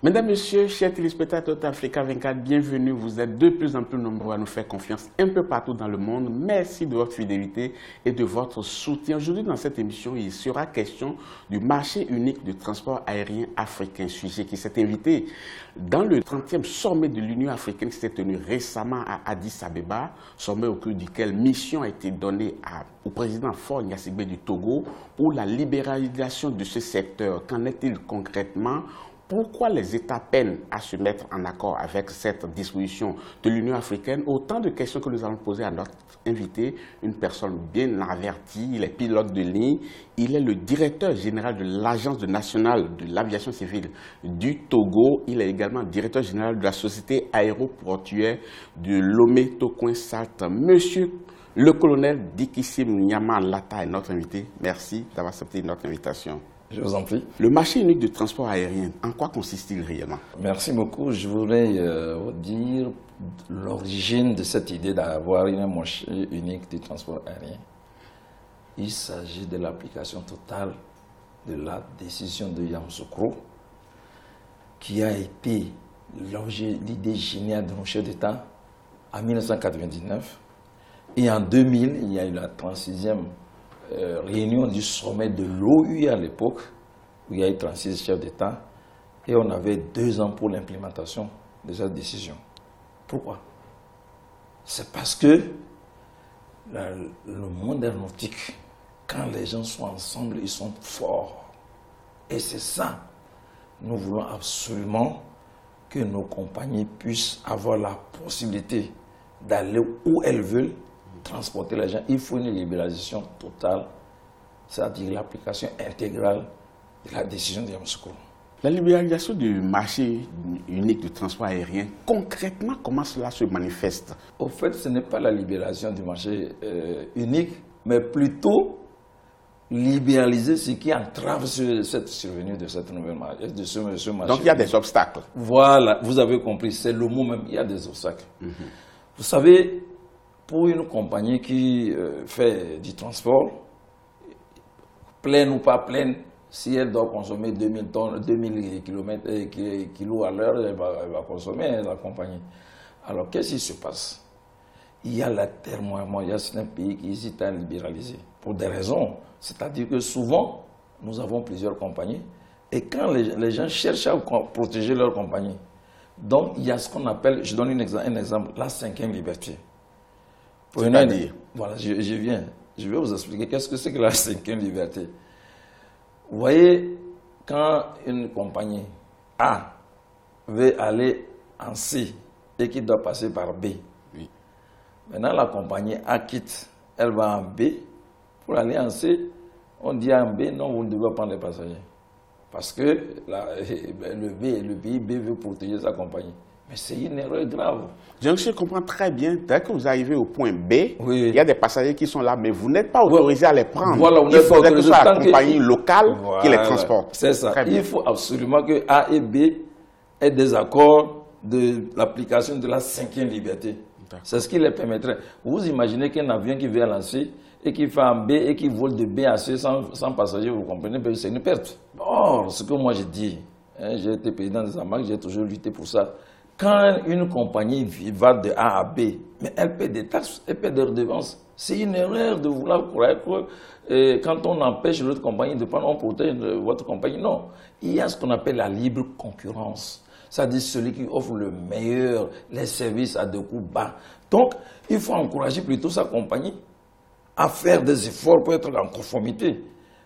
Mesdames, Messieurs, chers téléspectateurs d'Africa 24, bienvenue. Vous êtes de plus en plus nombreux à nous faire confiance un peu partout dans le monde. Merci de votre fidélité et de votre soutien. Aujourd'hui, dans cette émission, il sera question du marché unique de transport aérien africain, sujet qui s'est invité dans le 30e sommet de l'Union africaine qui s'est tenu récemment à Addis Abeba, sommet au cours duquel mission a été donnée au président Faure Gnassingbé du Togo pour la libéralisation de ce secteur. Qu'en est-il concrètement ? Pourquoi les États peinent à se mettre en accord avec cette disposition de l'Union africaine? Autant de questions que nous allons poser à notre invité, une personne bien avertie, il est pilote de ligne, il est le directeur général de l'Agence nationale de l'aviation civile du Togo, il est également directeur général de la société aéroportuaire de Lomé-Tokoin-Salt. Monsieur le colonel Dikissim Nyama Lata est notre invité. Merci d'avoir accepté notre invitation. Je vous en prie. Le marché unique de transport aérien, en quoi consiste-t-il réellement? Merci beaucoup. Je voulais vous dire l'origine de cette idée d'avoir un marché unique de transport aérien. Il s'agit de l'application totale de la décision de Yamoussoukro, qui a été l'idée géniale de nos chefs d'État en 1999. Et en 2000, il y a eu la 36e réunion du sommet de l'OU à l'époque, où il y a eu 36 chefs d'État, et on avait 2 ans pour l'implémentation de cette décision. Pourquoi? C'est parce que le monde aéronautique, quand les gens sont ensemble, ils sont forts. Et c'est ça, nous voulons absolument que nos compagnies puissent avoir la possibilité d'aller où elles veulent, transporter les gens. Il faut une libéralisation totale, c'est-à-dire l'application intégrale de la décision de Yamoussoukro. La libéralisation du marché unique de transport aérien, concrètement, comment cela se manifeste? Au fait, ce n'est pas la libéralisation du marché unique, mais plutôt libéraliser ce qui entrave cette survenue de cette nouvelle marché, de ce marché. Donc il y a des obstacles. Voilà, vous avez compris, c'est le mot même, il y a des obstacles. Vous savez, pour une compagnie qui fait du transport, pleine ou pas pleine, si elle doit consommer 2000 kilos à l'heure, elle va consommer la compagnie. Alors, qu'est-ce qui se passe? Il y a l'atermoiement, il y a certains pays qui hésitent à libéraliser, pour des raisons. C'est-à-dire que souvent, nous avons plusieurs compagnies, et quand les gens cherchent à protéger leur compagnie, donc il y a ce qu'on appelle, je donne un exemple, la 5e liberté. C'est-à-dire? Voilà, je vais vous expliquer qu'est-ce que c'est que la 5e liberté. Vous voyez, quand une compagnie A veut aller en C et qui doit passer par B, oui. Maintenant la compagnie A quitte, elle va en B, pour aller en C, on dit en B, non, vous ne devez pas prendre les passagers. Parce que le pays B veut protéger sa compagnie. Mais c'est une erreur grave. Je comprends très bien. Dès que vous arrivez au point B, oui. Il y a des passagers qui sont là, mais vous n'êtes pas autorisé à les prendre. Voilà, il faudrait que ce soit la compagnie locale qui les transporte. C'est ça. Il faut absolument que A et B aient des accords de l'application de la 5e liberté. C'est ce qui les permettrait. Vous imaginez qu'un avion qui vient lancer et qui fait un B et qui vole de B à C sans passagers, vous comprenez, c'est une perte. Or, ce que moi j'ai dit, j'ai été président des AMAC, j'ai toujours lutté pour ça. Quand une compagnie va de A à B, mais elle paie des taxes, elle paie des redevances. C'est une erreur de vouloir croire que quand on empêche l'autre compagnie de prendre, on protège votre compagnie. Non, il y a ce qu'on appelle la libre concurrence. C'est-à-dire celui qui offre le meilleur, les services à des coûts bas. Donc, il faut encourager plutôt sa compagnie à faire des efforts pour être en conformité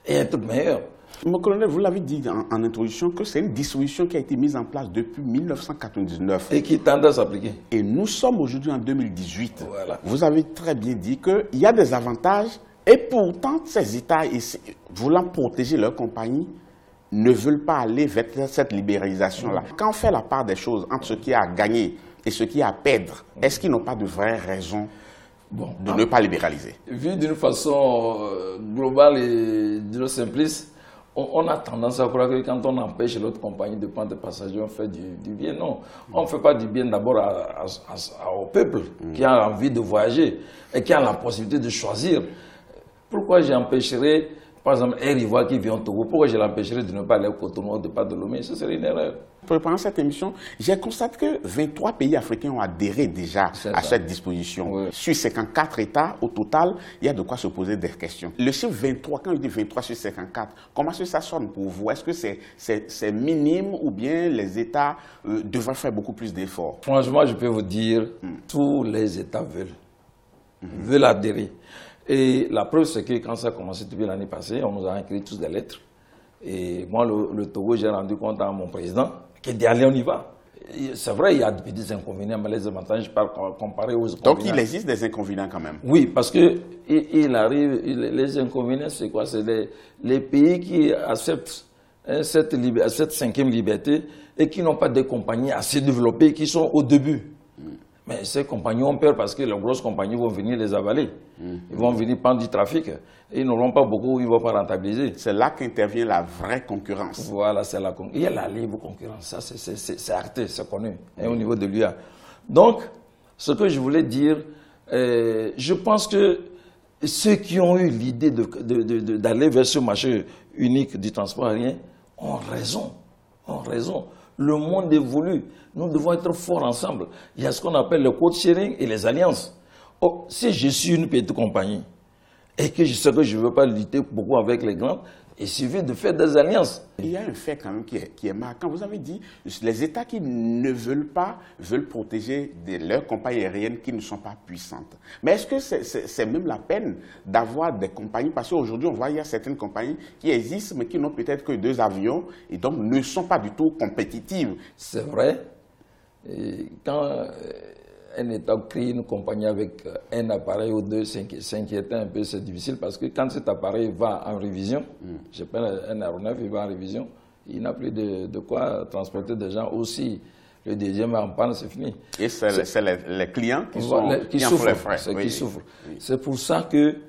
et être meilleur. Mon colonel, vous l'avez dit en introduction que c'est une disposition qui a été mise en place depuis 1999. Et qui tend à s'appliquer. Et nous sommes aujourd'hui en 2018. Voilà. Vous avez très bien dit qu'il y a des avantages et pourtant ces États, voulant protéger leur compagnie, ne veulent pas aller vers cette libéralisation-là. Quand on fait la part des choses entre ce qui a à gagner et ce qui a à perdre, est-ce qu'ils n'ont pas de vraies raisons de ne pas libéraliser? Vu d'une façon globale et simpliste, on a tendance à croire que quand on empêche l'autre compagnie de prendre des passagers, on fait du bien. Non, on ne fait pas du bien d'abord au peuple qui a envie de voyager et qui a la possibilité de choisir. Pourquoi j'empêcherais Par exemple, Air Ivoire qui vient au Togo, pourquoi je l'empêcherais de ne pas aller au Cotonou au départ de Lomé? Ce serait une erreur. Pendant cette émission, j'ai constaté que 23 pays africains ont adhéré déjà à cette disposition. Oui. Sur 54 États, au total, il y a de quoi se poser des questions. Le chiffre 23, quand je dis 23 sur 54, comment est-ce que ça sonne pour vous? Est-ce que c'est minime ou bien les États devraient faire beaucoup plus d'efforts? Franchement, je peux vous dire, tous les États veulent adhérer. Et la preuve, c'est que quand ça a commencé depuis l'année passée, on nous a écrit tous des lettres. Et moi, le Togo, j'ai rendu compte à mon président qui dit allez, on y va. C'est vrai, il y a des inconvénients, mais les avantages comparés aux inconvénients. Donc, il existe des inconvénients quand même. Oui, parce que les inconvénients, c'est quoi? C'est les pays qui acceptent cette cinquième liberté et qui n'ont pas des compagnies assez développées, qui sont au début. Mais ces compagnies ont peur parce que les grosses compagnies vont venir les avaler. Ils vont venir prendre du trafic. Et ils n'auront pas beaucoup, ils ne vont pas rentabiliser. C'est là qu'intervient la vraie concurrence. Voilà, c'est la concurrence. Il y a la libre concurrence, ça c'est acté, c'est connu, au niveau de l'UA. Donc, ce que je voulais dire, je pense que ceux qui ont eu l'idée d'aller vers ce marché unique du transport aérien ont raison. Le monde évolue. Nous devons être forts ensemble. Il y a ce qu'on appelle le code sharing et les alliances. Oh, si je suis une petite compagnie et que je sais que je ne veux pas lutter beaucoup avec les grands, il suffit de faire des alliances. Il y a un fait quand même qui est marquant. Vous avez dit, les États qui ne veulent pas, veulent protéger leurs compagnies aériennes qui ne sont pas puissantes. Mais est-ce que c'est même la peine d'avoir des compagnies? Parce qu'aujourd'hui, on voit qu'il y a certaines compagnies qui existent, mais qui n'ont peut-être que 2 avions et donc ne sont pas du tout compétitives. C'est vrai. Et quand un État crée une compagnie avec un appareil ou deux, s'inquiéter un peu, c'est difficile parce que quand cet appareil va en révision, je prends un aéronef, il va en révision, il n'a plus de quoi transporter des gens aussi. Le deuxième en panne, c'est fini. Et c'est les clients qui souffrent les frais. C'est pour ça qu'il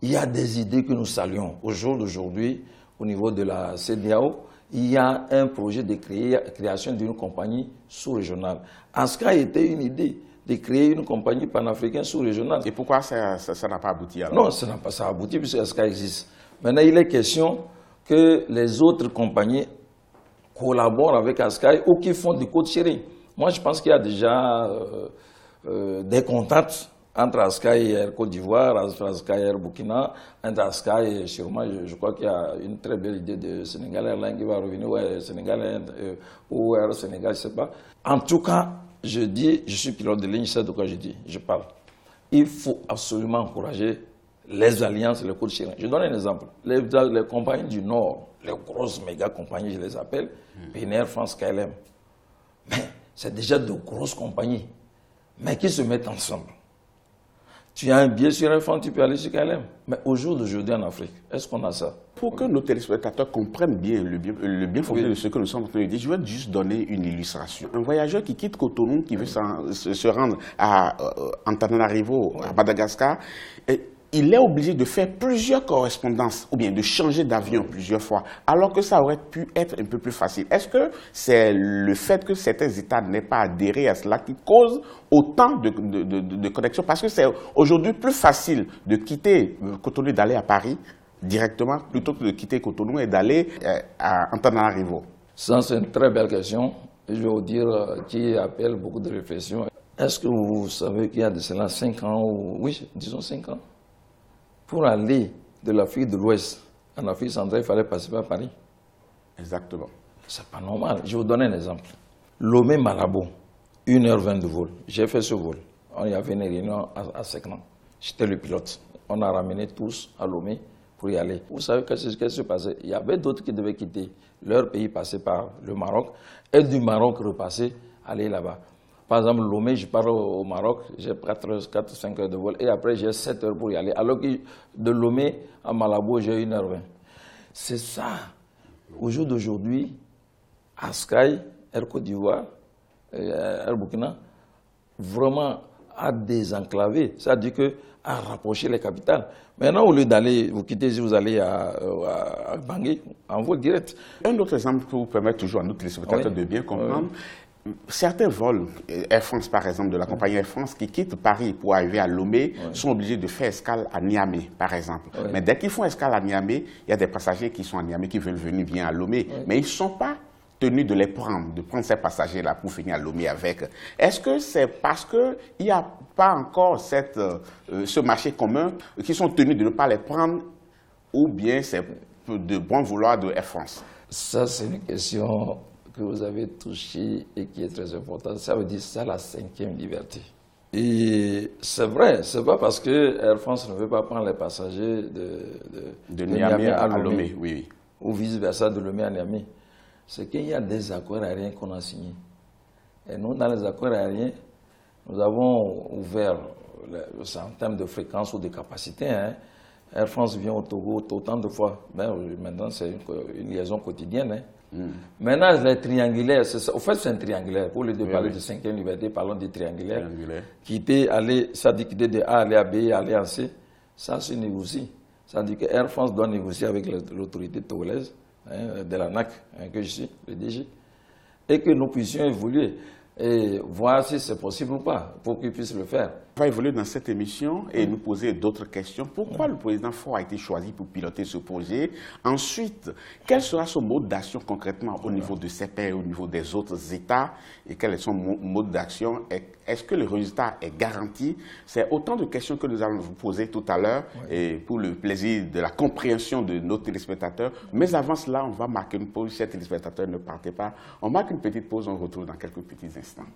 y a des idées que nous saluons. Au jour d'aujourd'hui, au niveau de la CEDEAO, il y a un projet de création d'une compagnie sous-régionale. ASCA était une idée de créer une compagnie panafricaine sous-régionale. Et pourquoi ça n'a pas abouti alors? Non, ça n'a pas abouti puisque ASCA existe. Maintenant, il est question que les autres compagnies collaborent avec ASCA ou qui font du code sharing. Moi, je pense qu'il y a déjà des contacts entre ASCA et Air Côte d'Ivoire, entre ASCA et Air Burkina, entre ASCA et sûrement, je crois qu'il y a une très belle idée de Sénégal Airlines qui va revenir, ou Sénégal ou Air Sénégal, je ne sais pas. En tout cas, je dis, je suis pilote de ligne, je sais de quoi je dis, je parle. Il faut absolument encourager les alliances, les code sharing. Je donne un exemple. Les compagnies du Nord, les grosses méga compagnies, je les appelle, PNR, France, KLM. Mais c'est déjà de grosses compagnies, mais qui se mettent ensemble. Tu as un billet sur un fonds, tu peux aller sur KLM. Mais au jour d'aujourd'hui en Afrique, est-ce qu'on a ça? Pour que nos téléspectateurs comprennent bien le bien fondé de ce que nous sommes en train de dire, je vais juste donner une illustration. Un voyageur qui quitte Cotonou, qui veut se rendre à Antananarivo, à Madagascar, il est obligé de faire plusieurs correspondances ou bien de changer d'avion plusieurs fois, alors que ça aurait pu être un peu plus facile. Est-ce que c'est le fait que certains États n'aient pas adhéré à cela qui cause autant de connexions? Parce que c'est aujourd'hui plus facile de quitter Cotonou et d'aller à Paris directement plutôt que de quitter Cotonou et d'aller à Antananarivo. Ça, c'est une très belle question. Je vais vous dire qui appelle beaucoup de réflexions. Est-ce que vous savez qu'il y a de cela 5 ans, oui, disons 5 ans, pour aller de l'Afrique de l'Ouest en Afrique centrale, il fallait passer par Paris. Exactement. C'est pas normal. Je vais vous donner un exemple. Lomé-Malabo, 1h20 de vol. J'ai fait ce vol. Il y avait une réunion à Seknan. J'étais le pilote. On a ramené tous à Lomé pour y aller. Vous savez qu'est-ce qui se passait? Il y avait d'autres qui devaient quitter leur pays, passer par le Maroc, et du Maroc repasser, aller là-bas. Par exemple, Lomé, je pars au Maroc, j'ai 4-5 heures de vol, et après j'ai 7 heures pour y aller. Alors que de Lomé à Malabo, j'ai 1h20. C'est ça. Au jour d'aujourd'hui, Askai, Air Côte d'Ivoire, Air Burkina, vraiment à désenclaver. C'est-à-dire à rapprocher les capitales. Maintenant, au lieu d'aller, vous quittez, si vous allez à Bangui, en vol direct. Un autre exemple pour vous permettre toujours à nos téléspectateurs de bien comprendre. Certains vols, Air France par exemple, de la compagnie Air France, qui quittent Paris pour arriver à Lomé, sont obligés de faire escale à Niamey, par exemple. Mais dès qu'ils font escale à Niamey, il y a des passagers qui sont à Niamey, qui veulent venir bien à Lomé. Mais ils ne sont pas tenus de les prendre, de prendre ces passagers-là pour venir à Lomé avec. Est-ce que c'est parce qu'il n'y a pas encore ce marché commun qu'ils sont tenus de ne pas les prendre, ou bien c'est de bon vouloir de Air France? Ça, c'est une question que vous avez touchée et qui est très importante. Ça veut dire ça, la 5e liberté. Et c'est vrai, c'est pas parce que Air France ne veut pas prendre les passagers de Niamey à Lomé, oui. Ou vice-versa de Lomé à Niamey. C'est qu'il y a des accords aériens qu'on a signés. Et nous, dans les accords aériens, nous avons ouvert, en termes de fréquence ou de capacité, hein. Air France vient au Togo autant de fois. Ben, maintenant, c'est une liaison quotidienne. Hein. Maintenant, les triangulaires, au fait, c'est un triangulaire. Pour les deux parler de 5e liberté, parlons des triangulaires. Qui était allé, ça dit qu'il était de A aller à B, aller à C. Ça se négocie. Ça dit que Air France doit négocier avec l'autorité togolaise, hein, de la NAC, hein, que je suis, le DG, et que nous puissions évoluer et voir si c'est possible ou pas, pour qu'ils puissent le faire. On va évoluer dans cette émission et nous poser d'autres questions. Pourquoi le président Faure a été choisi pour piloter ce projet? Ensuite, quel sera son mode d'action concrètement au niveau de ses pairs, au niveau des autres États? Et quel est son mode d'action? Est-ce que le résultat est garanti? C'est autant de questions que nous allons vous poser tout à l'heure et pour le plaisir de la compréhension de nos téléspectateurs. Mais avant cela, on va marquer une pause. Chers téléspectateurs, ne partez pas. On marque une petite pause, on retrouve dans quelques petits instants.